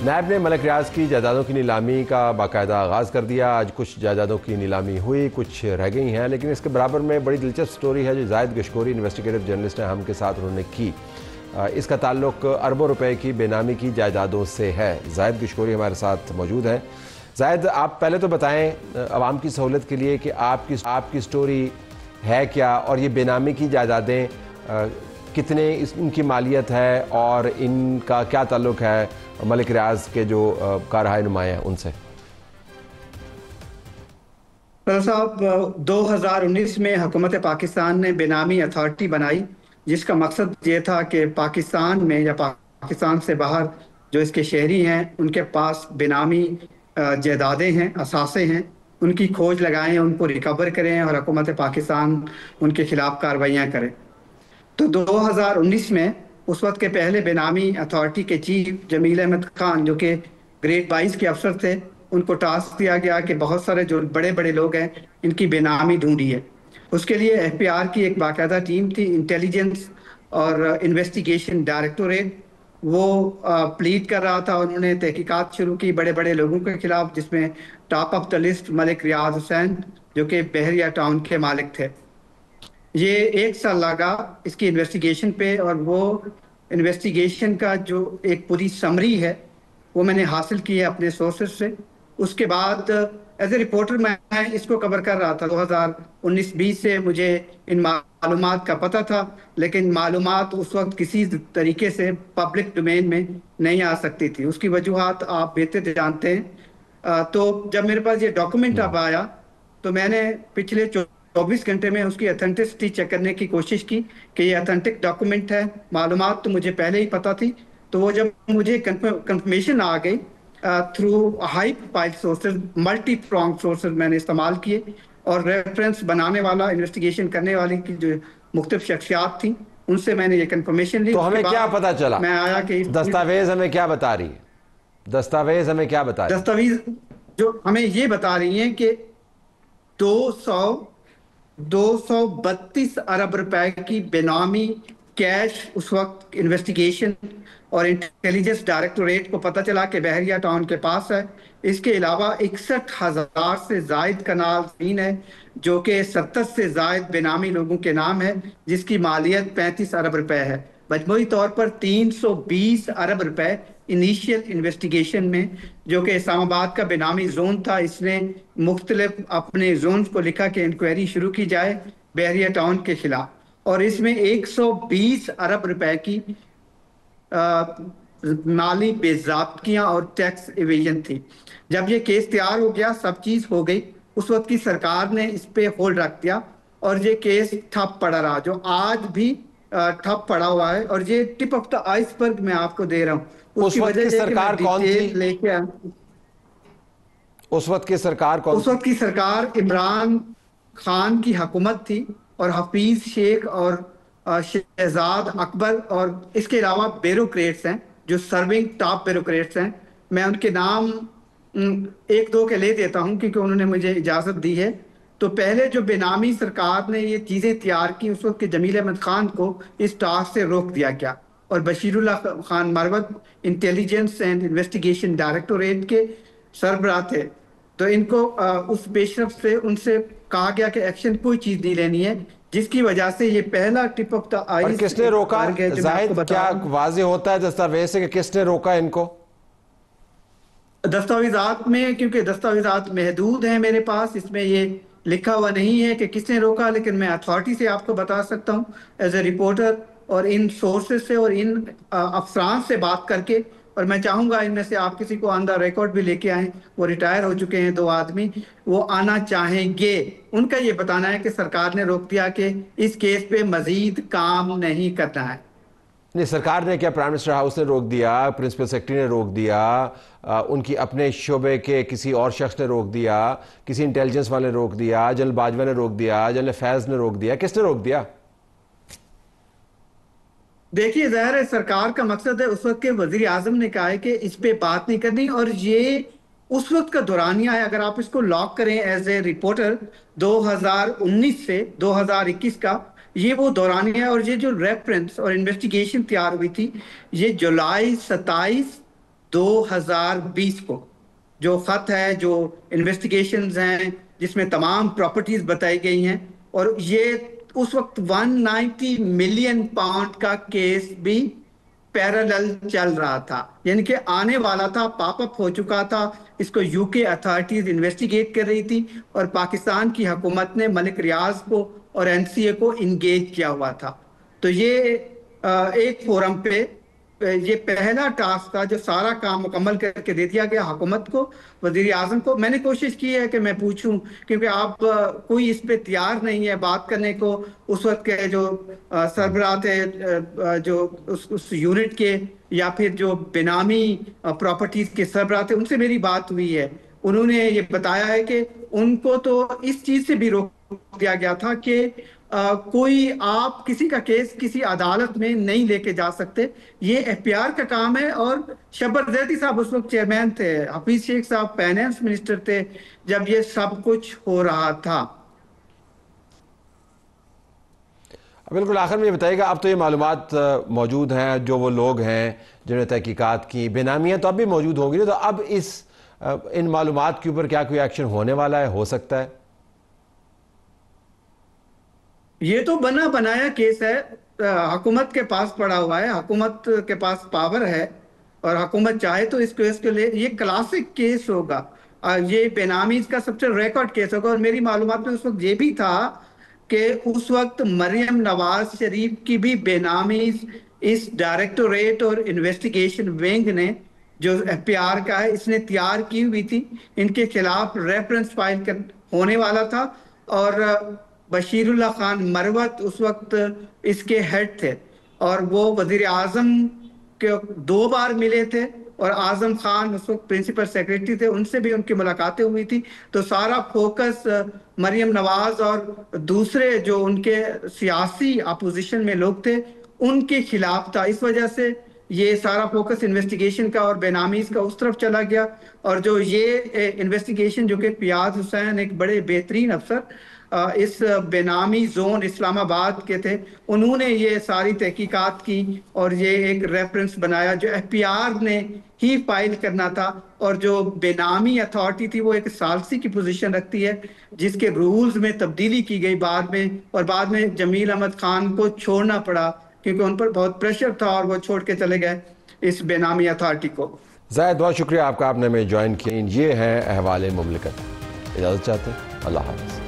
NAB نے ملک ریاض کی جائیدادوں کی نیلامی کا باقاعدہ آغاز کر دیا۔ آج کچھ جائیدادوں کی نیلامی ہوئی، کچھ رہ گئی ہیں، لیکن اس کے برابر میں بڑی دلچسپ سٹوری ہے جو زاہد گشکوری انویسٹیگیٹو جرنلسٹ ہیں ہم کے ساتھ انہوں نے کی۔ اس کا تعلق اربوں روپے کی بے نامی کی جائیدادوں سے ہے۔ زاہد گشکوری ہمارے ساتھ موجود ہیں۔ زاہد، آپ پہلے تو بتائیں عوام کی سہولت کے لیے کہ آپ کی سٹوری ہے کیا، اور یہ بے نامی کی جائیدادیں کتنے ان کی مالیت ہے، اور ان کا کیا تعلق ہے ملک ریاض کے جو کارہائے نمایاں ہیں ان سے؟ صاحب، 2019 میں حکومت پاکستان نے بے نامی اتھارٹی بنائی، جس کا مقصد یہ تھا کہ پاکستان میں یا پاکستان سے باہر جو اس کے شہری ہیں ان کے پاس بے نامی جائیدادیں ہیں، اثاثے ہیں، ان کی کھوج لگائیں، ان کو ریکور کریں اور حکومت پاکستان ان کے خلاف کارروائیاں کرے۔ تو 2019 میں اس وقت کے پہلے بے نامی اتھارٹی کے چیف جمیل احمد خان، جو کہ گریڈ 22 کے افسر تھے، ان کو ٹاسک دیا گیا کہ بہت سارے جو بڑے بڑے لوگ ہیں ان کی بے نامی ڈھونڈی ہے۔ اس کے لیے ایف پی آر کی ایک باقاعدہ ٹیم تھی، انٹیلیجنس اور انویسٹیگیشن ڈائریکٹوریٹ، وہ پلیڈ کر رہا تھا۔ انہوں نے تحقیقات شروع کی بڑے بڑے لوگوں کے خلاف، جس میں ٹاپ آف دا لسٹ ملک ریاض حسین، جو کہ بحریہ ٹاؤن کے مالک تھے۔ یہ 1 سال لگا اس کی انویسٹیگیشن پہ، اور وہ انویسٹیگیشن کا جو ایک پوری سمری ہے وہ میں نے حاصل کی ہے اپنے سورسز سے۔ اس کے بعد ایز اے رپورٹر میں اس کو کور کر رہا تھا۔ 2019-20 سے مجھے ان معلومات کا پتہ تھا، لیکن معلومات اس وقت کسی طریقے سے پبلک ڈومین میں نہیں آ سکتی تھی۔ اس کی وجوہات آپ بہتر جانتے ہیں۔ تو جب میرے پاس یہ ڈاکومنٹ اب آیا تو میں نے پچھلے 24 گھنٹے میں اس کی اتھینٹسٹی چیک کرنے کی کوشش کی کہ یہ اتھینٹک ڈاکومنٹ ہے۔ معلومات تو مجھے پہلے ہی پتہ تھی، تو وہ جب مجھے کنفرمیشن آ گئی through high profile sources, multi prong sources میں نے استعمال کیے، اور ریفرنس بنانے والا، انویسٹیگیشن کرنے والی کی جو مختلف شخصیات تھیں ان سے میں نے یہ کنفرمیشن لی۔ تو ہمیں کیا پتہ چلا؟ میں آیا کہ دستاویز ہمیں کیا بتا رہی ہے؟ دستاویز ہمیں کیا بتا رہی ہے؟ دستاویز جو ہمیں یہ بتا رہی ہیں کہ 232 ارب روپے کی بے نامی کیش اس وقت انویسٹیگیشن اور انٹیلیجنس ڈائریکٹوریٹ کو پتہ چلا کہ بحریہ ٹاؤن کے پاس ہے۔ اس کے علاوہ 61,000 سے زائد کنال زمین ہے جو کہ 70 سے زائد بے نامی لوگوں کے نام ہے، جس کی مالیت 35 ارب روپے ہے۔ مجموعی طور پر 320 ارب روپے انیشیل انویسٹیگیشن میں، جو کہ اسلام آباد کا بے نامی زون تھا، اس نے مختلف اپنے زونز کو لکھا کہ انکوائری شروع کی جائے بحریہ ٹاؤن کے خلاف، اور اس میں 120 ارب روپے کی مالی بے ضابطگیاں اور ٹیکس ایویژن تھی۔ جب یہ کیس تیار ہو گیا، سب چیز ہو گئی، اس وقت کی سرکار نے اس پہ ہولڈ رکھ دیا اور یہ کیس ٹھپ پڑا رہا، جو آج بھی ٹھپ پڑا ہوا ہے۔ اور یہ ٹپ آف دا آئس برگ میں آپ کو دے رہا ہوں۔ اس وقت کی سرکار کون تھی؟ اس وقت کی سرکار کون تھی؟ اس وقت کی سرکار عمران خان کی حکومت تھی، اور حفیظ شیخ اور شہزاد اکبر، اور اس کے علاوہ بیوروکریٹس ہیں جو سرونگ ٹاپ بیوروکریٹس ہیں۔ میں ان کے نام 1-2 کے لے دیتا ہوں کیونکہ انہوں نے مجھے اجازت دی ہے۔ تو پہلے جو بے نامی سرکار نے یہ چیزیں تیار کی، اس وقت کے جمیل احمد خان کو اس ٹاسک سے روک دیا گیا، اور بشیر اللہ خان مروت انٹیلیجنس اینڈ انویسٹیگیشن ڈائریکٹوریٹ کے سربراہ تھے۔ تو ان کو اس پیشرفت سے ان سے کہا گیا کہ ایکشن کوئی چیز نہیں لینی ہے، جس کی وجہ سے یہ پہلا ٹپ آف دا آئس۔ اور کس نے روکا؟ زاہد، کیا واضح ہوتا ہے دستاویز سے کہ کس نے روکا ان کو؟ دستاویزات میں، کیونکہ دستاویزات محدود ہیں میرے پاس، اس میں یہ لکھا ہوا نہیں ہے کہ کس نے روکا، لیکن میں اتھارٹی سے آپ کو بتا سکتا ہوں ایز اے رپورٹر، اور ان سورسز سے اور ان افسران سے بات کر کے۔ اور میں چاہوں گا ان میں سے آپ کسی کو آن دا ریکارڈ بھی لے کے آئیں، وہ ریٹائر ہو چکے ہیں 2 آدمی، وہ آنا چاہیں گے۔ ان کا یہ بتانا ہے کہ سرکار نے روک دیا کہ اس کیس پہ مزید کام نہیں کرنا ہے۔ نہیں، سرکار نے کیا؟ پرائم منسٹر ہاؤس نے روک دیا، پرنسپل سیکرٹری نے روک دیا، ان کی اپنے شعبے کے کسی اور شخص نے روک دیا، کسی انٹیلیجنس والے نے روک دیا، جنرل باجوہ نے روک دیا، جنرل فیض نے روک دیا، کس نے روک دیا؟ دیکھیے، ظاہر ہے سرکار کا مقصد ہے، اس وقت کے وزیر اعظم نے کہا ہے کہ اس پہ بات نہیں کرنی، اور یہ اس وقت کا دورانیہ ہے۔ اگر آپ اس کو لاک کریں ایز اے رپورٹر 2019 سے 2021 کا، یہ وہ دورانیہ ہے۔ اور یہ جو ریفرنس اور انویسٹیگیشن تیار ہوئی تھی، یہ جولائی 27 2020 کو جو خط ہے، جو انویسٹیگیشنز ہیں، جس میں تمام پراپرٹیز بتائی گئی ہیں، اور یہ اس وقت 190 ملین پاؤنڈ کا کیس بھی پیرالل چل رہا تھا، یعنی کہ آنے والا تھا، پاپ اپ ہو چکا تھا، اس کو یو کے اتھارٹیز انویسٹیگیٹ کر رہی تھی، اور پاکستان کی حکومت نے ملک ریاض کو اور این سی اے کو انگیج کیا ہوا تھا۔ تو یہ ایک فورم پہ یہ پہلا ٹاسک تھا جو سارا کام مکمل کر کے دے دیا گیا حکومت کو، وزیر اعظم کو۔ میں نے کوشش کی ہے کہ میں پوچھوں، کیونکہ آپ کوئی اس پہ تیار نہیں ہے بات کرنے کو۔ اس وقت کے جو سربراہ تھے جو اس یونٹ کے، یا پھر جو بینامی پراپرٹیز کے سربراہ تھے، ان سے میری بات ہوئی ہے۔ انہوں نے یہ بتایا ہے کہ ان کو تو اس چیز سے بھی روک دیا گیا تھا کہ کوئی آپ کسی کا کیس کسی عدالت میں نہیں لے کے جا سکتے، یہ ایف پی آر کا کام ہے۔ اور شبر زیدی صاحب اس وقت چیئرمین تھے، حفیظ شیخ صاحب فائنانس منسٹر تھے جب یہ سب کچھ ہو رہا تھا۔ بالکل آخر میں یہ بتائیے گا، اب تو یہ معلومات موجود ہیں، جو وہ لوگ ہیں جنہوں نے تحقیقات کی، بینامیاں تو اب بھی موجود ہوں گی، تو اب ان معلومات کے اوپر کیا کوئی ایکشن ہونے والا ہے، ہو سکتا ہے؟ یہ تو بنا بنایا کیس ہے، حکومت کے پاس پڑا ہوا ہے، حکومت کے پاس پاور ہے، اور حکومت چاہے تو اس کے لیے یہ کلاسک کیس ہوگا، یہ بینامیز کا سب سے ریکارڈ کیس ہوگا۔ اور میری معلومات میں اس وقت یہ بھی تھا کہ اس وقت مریم نواز شریف کی بھی بینامیز اس ڈائریکٹوریٹ اور انویسٹیگیشن ونگ نے جو ایف پی آر کا ہے، اس نے تیار کی ہوئی تھی، ان کے خلاف ریفرنس فائل ہونے والا تھا۔ اور بشیر اللہ خان مروت اس وقت اس کے ہیڈ تھے، اور وہ وزیر اعظم کے 2 بار ملے تھے، اور اعظم خان اس وقت پرنسپل سیکریٹری تھے، ان سے بھی ان کی ملاقاتیں ہوئی تھی۔ تو سارا فوکس مریم نواز اور دوسرے جو ان کے سیاسی اپوزیشن میں لوگ تھے ان کے خلاف تھا، اس وجہ سے یہ سارا فوکس انویسٹیگیشن کا اور بینامیز کا اس طرف چلا گیا۔ اور جو یہ انویسٹیگیشن جو کہ پیاز حسین ایک بڑے بہترین افسر اس بینامی زون اسلام آباد کے تھے، انہوں نے یہ ساری تحقیقات کی اور یہ ایک ریفرنس بنایا جو ایف پی آر نے ہی فائل کرنا تھا۔ اور جو بینامی اتھارٹی تھی وہ ایک ثالثی کی پوزیشن رکھتی ہے، جس کے رولز میں تبدیلی کی گئی بعد میں، اور بعد میں جمیل احمد خان کو چھوڑنا پڑا کیونکہ ان پر بہت پریشر تھا، اور وہ چھوڑ کے چلے گئے اس بینامی اتھارٹی کو۔ زاہد بہت شکریہ آپ کا، آپ نے ہمیں جوائن کیا۔ یہ ہیں احوال مملکت، اجازت چاہتے ہیں، اللہ حافظ۔